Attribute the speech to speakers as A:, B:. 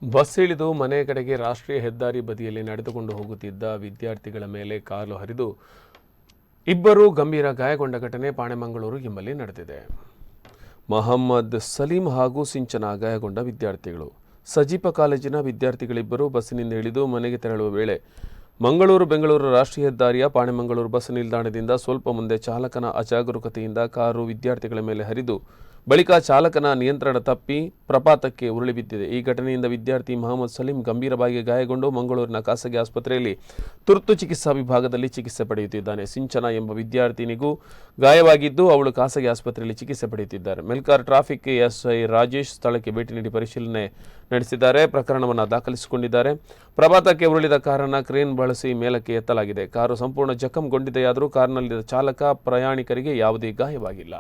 A: Bus ಇಳಿದು ಮನೆ ಕಡೆಗೆ ರಾಷ್ಟ್ರೀಯ ಹೆದ್ದಾರಿ ಬದಿಯಲ್ಲಿ ನಡೆದುಕೊಂಡು ಹೋಗುತ್ತಿದ್ದ ವಿದ್ಯಾರ್ಥಿಗಳ ಮೇಲೆ ಕಾಲು ಹರಿದು ಇಬ್ಬರು ಗಂಭೀರ ಗಾಯಗೊಂಡ ಘಟನೆ ಪಾಣೆಮಂಗಳೂರು ಎಂಬಲ್ಲಿ ನಡೆದಿದೆ. ಮೊಹಮ್ಮದ್ ಸಲೀಂ ಹಾಗೂ ಸಿಂಚನ ಗಾಯಗೊಂಡ ವಿದ್ಯಾರ್ಥಿಗಳು. ಸಜೀಪ ಕಾಲೇಜಿನ ವಿದ್ಯಾರ್ಥಿಗಳಿಬ್ಬರು ಬಸ್ಸಿನಿಂದ ಇಳಿದು ಮನೆಗೆ ತೆರಳುವ ವೇಳೆ ಮಂಗಳೂರು-ಬೆಂಗಳೂರು ರಾಷ್ಟ್ರೀಯ ಹೆದ್ದಾರಿಯ ಪಾಣೆಮಂಗಳೂರು ಬಸ್ ನಿಲ್ದಾಣದಿಂದ ಸ್ವಲ್ಪ ಮುಂದೆ ಚಾಲಕನ ಅಜಾಗರೂಕತೆಯಿಂದ ಕಾರು ವಿದ್ಯಾರ್ಥಿಗಳ ಮೇಲೆ ಹರಿದು ಬಳಿಕ ಚಾಲಕನ ನಿಯಂತ್ರಣ ತಪ್ಪಿ ಪ್ರಪಾತಕ್ಕೆ ಉರುಳಿ ಬಿದ್ದಿದೆ. ಈ ಘಟನೆಯಿಂದ ವಿದ್ಯಾರ್ಥಿ ಮೊಹಮ್ಮದ್ ಸಲೀಂ ಗಂಭೀರವಾಗಿ ಗಾಯಗೊಂಡು ಮಂಗಳೂರಿನ ಖಾಸಗಿ ಆಸ್ಪತ್ರೆಯಲ್ಲಿ ತುರ್ತು ಚಿಕಿತ್ಸಾ ವಿಭಾಗದಲ್ಲಿ ಚಿಕಿತ್ಸೆ ಪಡೆಯುತ್ತಿದ್ದಾನೆ. ಸಿಂಚನ ಎಂಬ ವಿದ್ಯಾರ್ಥಿನಿಗೂ ಗಾಯವಾಗಿದ್ದು ಅವಳು ಖಾಸಗಿ ಆಸ್ಪತ್ರೆಯಲ್ಲಿ ಚಿಕಿತ್ಸೆ ಪಡೆಯುತ್ತಿದ್ದಾರೆ. ಮೆಲ್ಕಾರ್ ಟ್ರಾಫಿಕ್ ಎಸ್ಐ ರಾಜೇಶ್ ಸ್ಥಳಕ್ಕೆ ಭೇಟಿ ನೀಡಿ ಪರಿಶೀಲನೆ ನಡೆಸಿದ್ದಾರೆ. ಪ್ರಕರಣವನ್ನು ದಾಖಲಿಸಿಕೊಂಡಿದ್ದಾರೆ. ಪ್ರಪಾತಕ್ಕೆ ಉರುಳಿದ ಕಾರನ್ನು ಕ್ರೇನ್ ಬಳಸಿ ಮೇಲಕ್ಕೆ ಎತ್ತಲಾಗಿದೆ. ಕಾರು ಸಂಪೂರ್ಣ ಜಖಂಗೊಂಡಿದೆಯಾದರೂ ಕಾರಿನಲ್ಲಿದ್ದ ಚಾಲಕ ಪ್ರಯಾಣಿಕರಿಗೆ ಯಾವುದೇ ಗಾಯವಾಗಿಲ್ಲ.